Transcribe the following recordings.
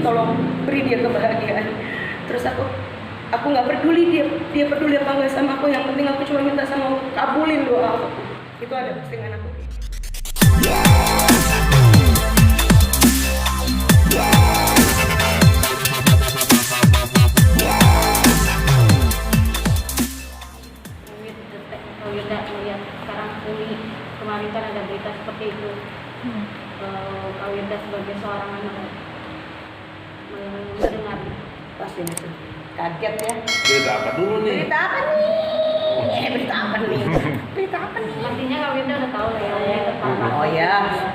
tolong beri dia kebahagiaan. Terus aku nggak peduli dia peduli apa nggak sama aku, yang penting aku cuma minta sama Allah kabulin doa aku. Itu ada postingan aku. Sekarang kemarin kan ada berita seperti itu. Kak Wirda sebagai seorang anak mendengar Pasti kaget ya. Berita apa dulu nih? Berita apa nih? Berita apa nih? Berita apa nih? artinya Kak Wirda udah tahu lah ya terpapar. Oh ya,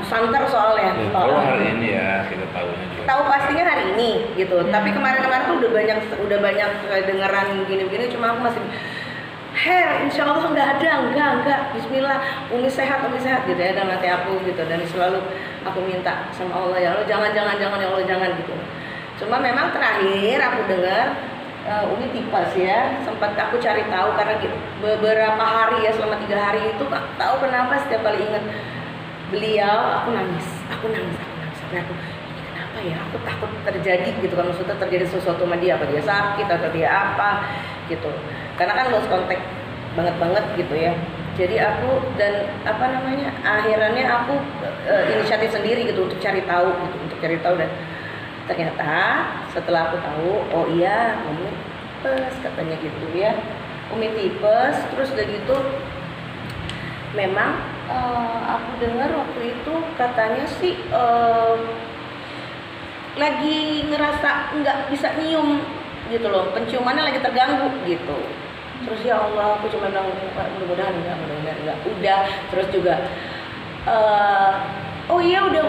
santer soalnya. Kalau hari ini ya kita tahunya juga. Tahu pastinya hari ini gitu. Tapi kemarin-kemarin tuh udah banyak kedengeran gini-gini, cuma aku masih insya Allah enggak, bismillah, Umi sehat gitu ya, dan nanti aku gitu, dan selalu aku minta sama Allah, ya Allah jangan ya Allah jangan gitu. Cuma memang terakhir aku dengar Umi tipes ya, sempat aku cari tahu karena beberapa hari ya, selama 3 hari itu tak tahu kenapa setiap kali ingat beliau aku nangis sampai aku ini kenapa ya, aku takut terjadi gitu kan, maksudnya terjadi sesuatu sama dia, apa dia sakit atau dia apa gitu, karena kan lost contact banget gitu ya. Jadi aku dan akhirannya aku inisiatif sendiri gitu untuk cari tahu dan ternyata setelah aku tahu, oh iya Umi tipes katanya gitu ya, Umi tipes. Terus udah gitu memang aku dengar waktu itu katanya sih lagi ngerasa nggak bisa nyium gitu loh, penciumannya lagi terganggu gitu. Terus ya Allah, aku cuma bilang mudah-mudahan enggak. Udah, terus juga oh iya udah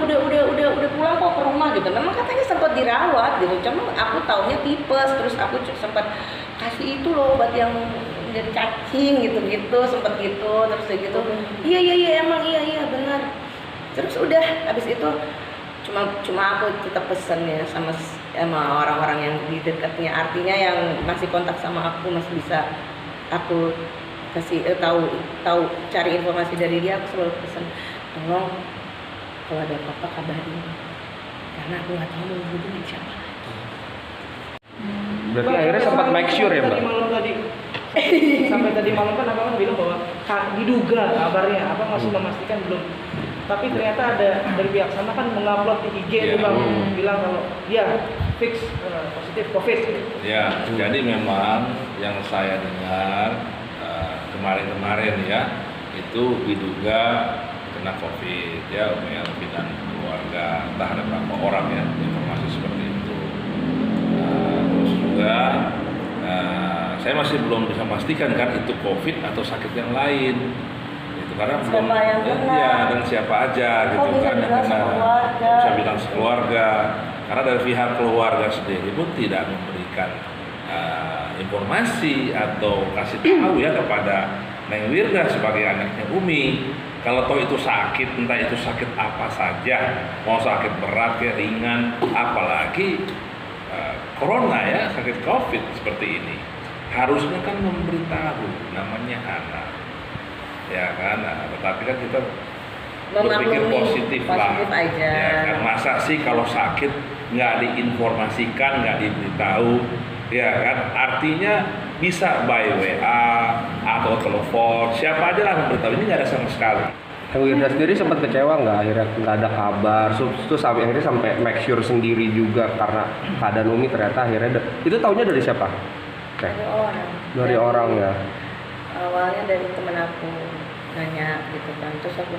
pulang kok ke rumah gitu. Memang katanya sempat dirawat gitu. Cuma aku taunya tipes, terus aku sempat kasih itu loh obat yang jadi cacing gitu sempat gitu, terus gitu. Iya emang iya benar. Terus udah habis itu cuma aku tetap pesen ya sama orang-orang yang di dekatnya, artinya yang masih kontak sama aku, masih bisa aku kasih tahu cari informasi dari dia. Aku selalu pesan, tolong kalau ada apa-apa kabarin, karena aku nggak tahu mau hubungin siapa. Berarti akhirnya sempat make sure ya Mbak? Sampai tadi malam kan abang bilang bahwa diduga kabarnya, abang masih memastikan belum. Tapi ternyata ada dari pihak sana kan mengupload di IG itu bang, bilang kalau dia fix positif COVID. Ya, jadi memang yang saya dengar kemarin ya itu diduga kena COVID ya, Umi Elvi dan keluarga, entah ada berapa orang ya, informasi seperti itu. Terus juga saya masih belum bisa pastikan kan itu COVID atau sakit yang lain. Karena belum dan siapa aja gitu kan yang kena, bisa bilang sekeluarga, karena dari pihak keluarga sendiri pun tidak memberikan informasi atau kasih tahu ya kepada Neng Wirda sebagai anaknya Umi kalau toh itu sakit, entah itu sakit apa saja, mau sakit berat kayak ringan, apalagi corona ya, sakit COVID seperti ini, harusnya kan memberitahu, namanya anak ya kan, tetapi kan kita berpikir positif lah aja. Ya kan, masa sih kalau sakit nggak diinformasikan, nggak diberitahu ya kan, artinya bisa by WA atau telepon, siapa aja lah memberitahu, ini nggak ada sama sekali. Wirda sendiri sempat kecewa nggak akhirnya nggak ada kabar, terus akhirnya sampai make sure sendiri juga karena keadaan Umi ternyata akhirnya itu taunya dari siapa? Dari orang ya. Awalnya dari temen aku nanya gitu kan, terus aku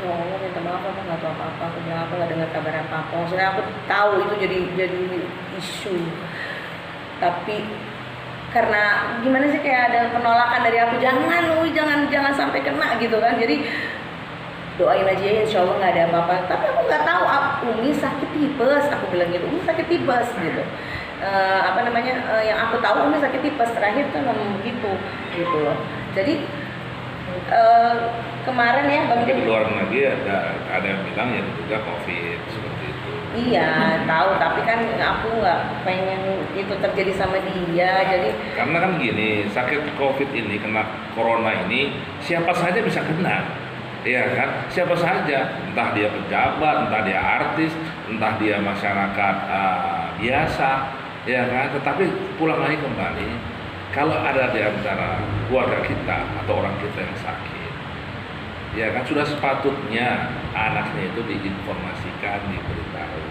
ya Allah minta maaf, aku nggak tahu apa-apa, aku bilang aku nggak dengar kabar apa-apa. Maksudnya aku tahu itu jadi isu, tapi karena gimana sih, kayak ada penolakan dari aku, jangan sampai kena gitu kan. Jadi doain aja ya, insya Allah nggak ada apa-apa. Tapi aku nggak tahu Umi sakit tipes, aku bilang gitu, Umi sakit tipes gitu. Yang aku tahu Umi sakit tipes terakhir kan ngomong begitu gitu loh. Jadi kemarin ya Bang Di luar negeri ada yang bilang ya juga COVID seperti itu. Iya tahu, tapi kan aku nggak pengen itu terjadi sama dia. Jadi karena kan gini, sakit COVID ini, kena corona ini siapa saja bisa kena, ya kan, siapa saja, entah dia pejabat, entah dia artis, entah dia masyarakat biasa, ya kan, tetapi pulang lagi kembali, kalau ada di antara keluarga kita atau orang kita yang sakit, ya kan sudah sepatutnya anaknya itu diinformasikan, diberitahu,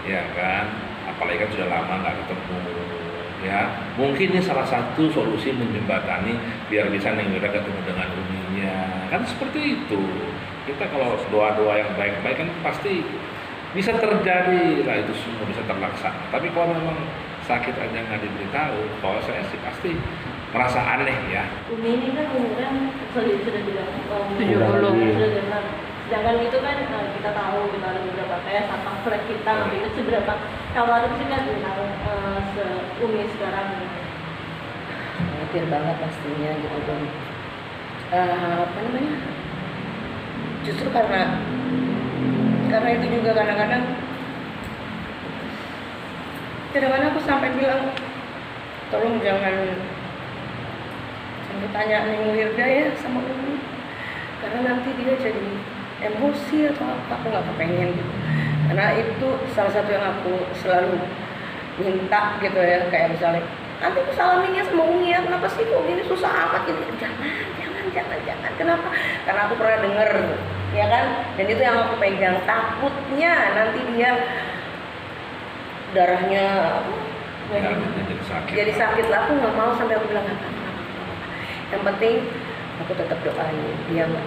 ya kan, apalagi kan sudah lama nggak ketemu, ya mungkin ini salah satu solusi menjembatani biar bisa Neng Wira ketemu dengan uminya, kan seperti itu. Kita kalau doa-doa yang baik-baik kan pasti bisa terjadi lah, itu semua bisa terlaksana. Tapi kalau memang sakit aja nggak diberitahu, kalau saya sih pasti merasa aneh ya. Umi ini kan umurnya sudah bilang 70. sedangkan itu kan kita tahu kita ada beberapa tes apa flag kita itu seberapa kalau ada sih kan Umi sekarang khawatir banget pastinya gitu kan. Apa namanya, justru karena itu juga kadang-kadang aku sampai bilang tolong jangan tanya Neng Wirda ya sama Umi, karena nanti dia jadi emosi atau apa, aku nggak kepengen gitu. Karena itu salah satu yang aku selalu minta gitu ya, kayak misalnya nanti aku salaminnya sama Umi ya, kenapa sih kok ini susah amat gitu, jangan, kenapa? Karena aku pernah denger ya kan, dan itu yang aku pegang, takutnya nanti dia darahnya jadi sakit lah. Aku nggak mau sampai aku bilang apa. Yang penting aku tetap doain dia nggak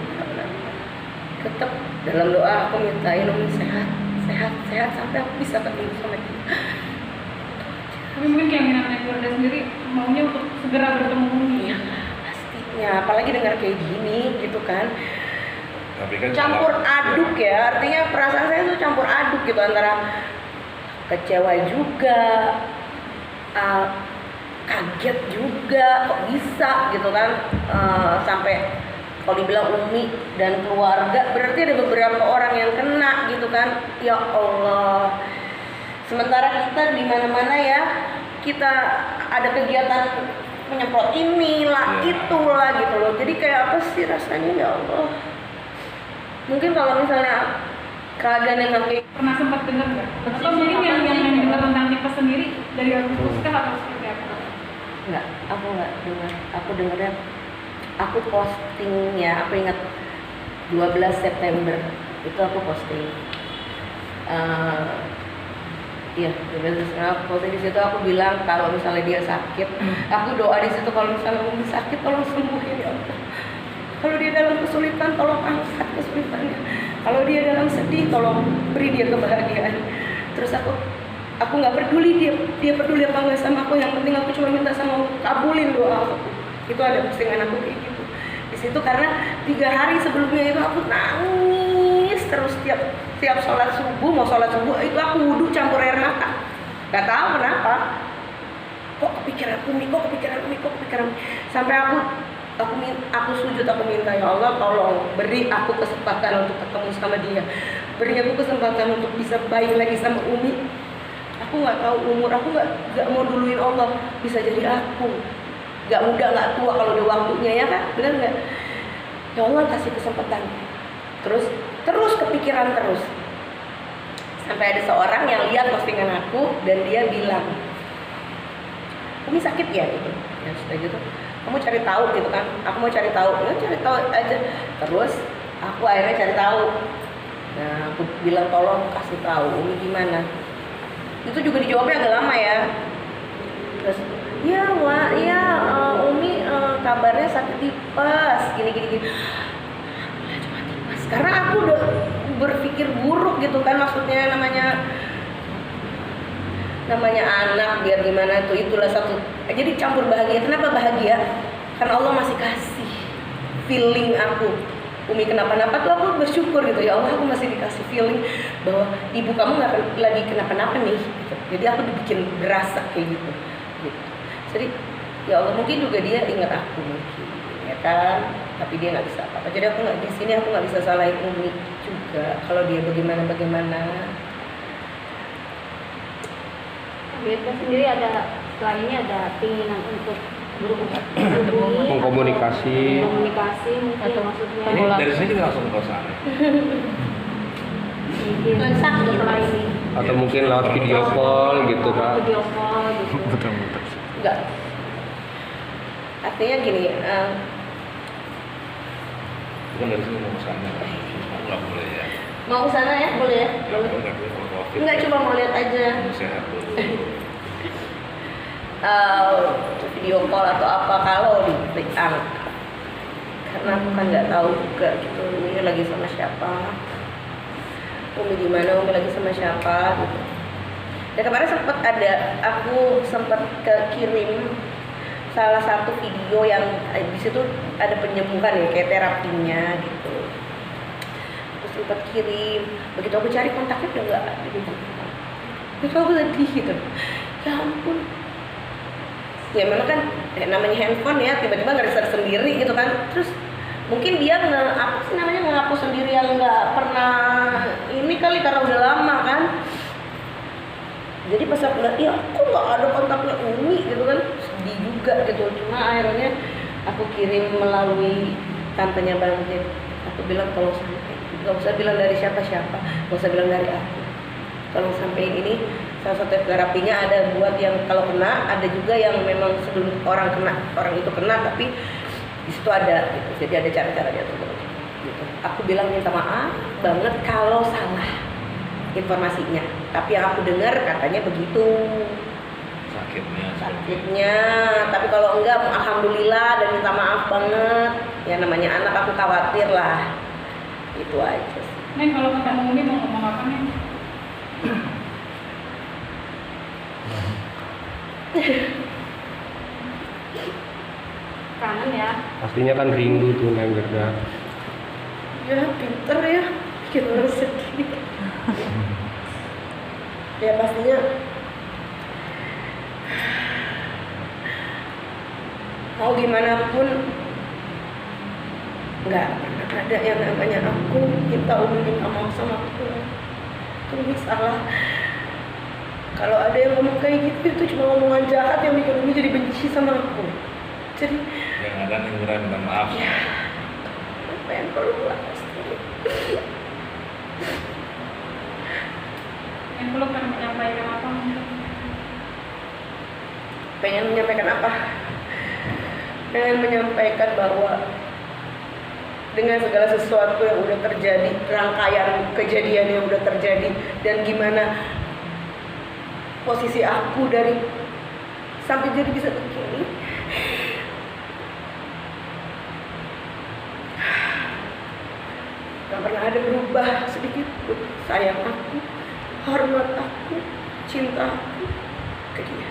tetap dalam doa aku mintain Umi sehat sampai aku bisa ketemu sama dia. Tapi mungkin keinginan Neng Wirda sendiri maunya untuk segera bertemu Umi. Iya pastinya, apalagi dengar kayak gini gitu kan. Tapi kan Campur aduk ya, artinya perasaan saya tuh campur aduk gitu, antara kecewa juga, kaget juga, kok bisa gitu kan, sampai kalau dibilang Umi dan keluarga berarti ada beberapa orang yang kena gitu kan. Ya Allah, sementara kita di mana-mana ya, kita ada kegiatan menyemprot inilah itulah gitu loh, jadi kayak apa sih rasanya ya Allah. Mungkin kalau misalnya keadaan yang kayak Pernah sempat dengar nggak? Atau mungkin yang dengar tentang tipes sendiri dari Agustus kah atau seperti apa? Enggak, aku nggak dengar. Aku dengarnya, aku postingnya, aku ingat 12 September itu aku posting. Iya, 12 September aku posting di situ, aku bilang kalau misalnya dia sakit, aku doa di situ kalau misalnya Umi sakit tolong sembuhin ya Allah. Kalau dia dalam kesulitan tolong angkat kesulitannya. Kalau dia dalam sedih tolong beri dia kebahagiaan. Terus aku nggak peduli dia peduli apa nggak sama aku, yang penting aku cuma minta sama Allah kabulin doa aku. Itu ada postingan aku kayak gitu di situ, karena 3 hari sebelumnya itu aku nangis terus tiap sholat subuh itu aku wudhu campur air mata, nggak tahu kenapa, kok kepikiran Umi, sampai aku sujud, aku minta ya Allah tolong beri aku kesempatan untuk ketemu sama dia, beri aku kesempatan untuk bisa baik lagi sama Umi. Aku nggak tahu umur, aku nggak mau duluin Allah, bisa jadi aku nggak muda nggak tua kalau udah waktunya ya kan, benar nggak? Ya Allah kasih kesempatan. Terus kepikiran terus, sampai ada seorang yang lihat postingan aku dan dia bilang, Umi sakit ya gitu, ya sudah gitu. Kamu cari tahu gitu kan, aku mau cari tahu, ya cari tahu aja. Terus aku akhirnya cari tahu. Nah aku bilang tolong kasih tahu Umi gimana. Itu juga dijawabnya agak lama ya. Terus ya Wak, ya Umi kabarnya sakit tipes, gini. Cuma tipes. Karena aku udah berpikir buruk gitu kan, maksudnya namanya anak biar gimana tuh, itulah satu. Jadi campur bahagia. Kenapa bahagia? Karena Allah masih kasih feeling aku. Umi kenapa-napa tuh aku bersyukur gitu, ya Allah aku masih dikasih feeling bahwa ibu kamu nggak lagi kenapa-napa nih gitu. Jadi aku dibikin berasa kayak gitu. Jadi ya Allah mungkin juga dia ingat aku mungkin ya kan, tapi dia nggak bisa apa-apa. Jadi aku nggak di sini, aku nggak bisa salahin Umi juga kalau dia bagaimana. Kita sendiri ada, setelah ini ada keinginan untuk Mengkomunikasi mungkin maksudnya. Ini dari sini kita langsung ke sana. bikin setelah ini. Atau mungkin lewat video call gitu Kak. Video call gitu. Enggak. Artinya gini, Bukan dari sini mau ke sana. Nggak boleh ya. mau ke sana ya, boleh ya? Nggak boleh kalau COVID. Enggak, cuma mau lihat aja. Sehat dulu. Video call atau apa kalau di anak, karena aku kan nggak tahu juga gitu Umi lagi sama siapa, Umi di mana, Umi lagi sama siapa gitu. Dan kemarin aku sempat kirim salah satu video yang di situ ada penyembuhan ya, kayak terapinya gitu. Aku sempat kirim, begitu aku cari kontaknya udah nggak ada gitu. Itu aku sedih gitu, ya ampun. Ya memang kan namanya handphone ya, tiba-tiba nggak research sendiri gitu kan. Terus mungkin dia ngehapus sendiri yang nggak pernah ini kali karena udah lama kan. Jadi pas aku lihat, ya aku nggak ada kontaknya Umi gitu kan, sedih juga gitu. Cuma akhirnya aku kirim melalui tantenya Bang Jet. Aku bilang kalau sampai nggak usah bilang dari siapa-siapa, nggak usah bilang dari aku. Kalau sampai ini salah satu terapinya ada buat yang kalau kena, ada juga yang memang sebelum orang itu kena tapi di situ ada gitu. Jadi ada cara-caranya tuh gitu. Aku bilang minta maaf banget kalau salah informasinya, tapi yang aku dengar katanya begitu sakitnya, tapi kalau enggak alhamdulillah dan minta maaf banget ya, namanya anak aku khawatir lah, itu aja sih. Neng, kalau ketemu Umi mau ngomong apa nih? Kangen ya. Pastinya kan rindu tuh Neng Gerda. Ya pinter ya, bikin orang sedih. Ya pastinya mau gimana pun nggak ada yang namanya aku minta Umi minta maaf sama aku. Umi salah. Kalau ada yang ngomong kayak gitu, itu cuma ngomongan jahat yang bikin Umi jadi benci sama aku. Jadi Yang ada nih minta maaf. ya, apa yang perlu pasti. Yang belum kan menyampaikan apa mungkin? Pengen menyampaikan apa? Pengen menyampaikan bahwa dengan segala sesuatu yang udah terjadi, rangkaian kejadian yang udah terjadi, dan gimana posisi aku dari sampai jadi bisa begini, gak pernah ada berubah sedikit pun. Sayang aku, hormat aku, cinta aku ke dia.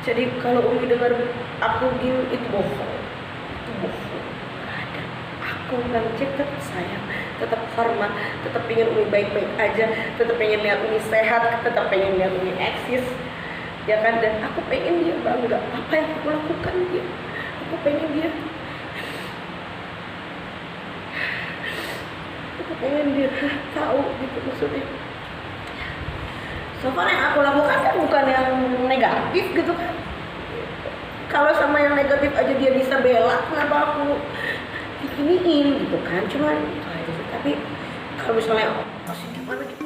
Jadi kalau Umi dengar aku gini, itu bohong, itu bohong. Gak ada. Aku Bang Jack tetap sayang, tetap hormat, tetap pengen Umi baik-baik aja, tetap pengen lihat Umi sehat, tetap pengen lihat Umi eksis, ya kan? Dan aku pengen dia bangga apa yang aku lakukan dia. Aku pengen dia, aku pengen dia tahu gitu maksudnya. So far yang aku lakukan kan bukan yang negatif gitu kan. Kalau sama yang negatif aja dia bisa bela, kenapa aku diginiin gitu kan? Cuma itu aja sih. Tapi kalau misalnya masih gimana gitu.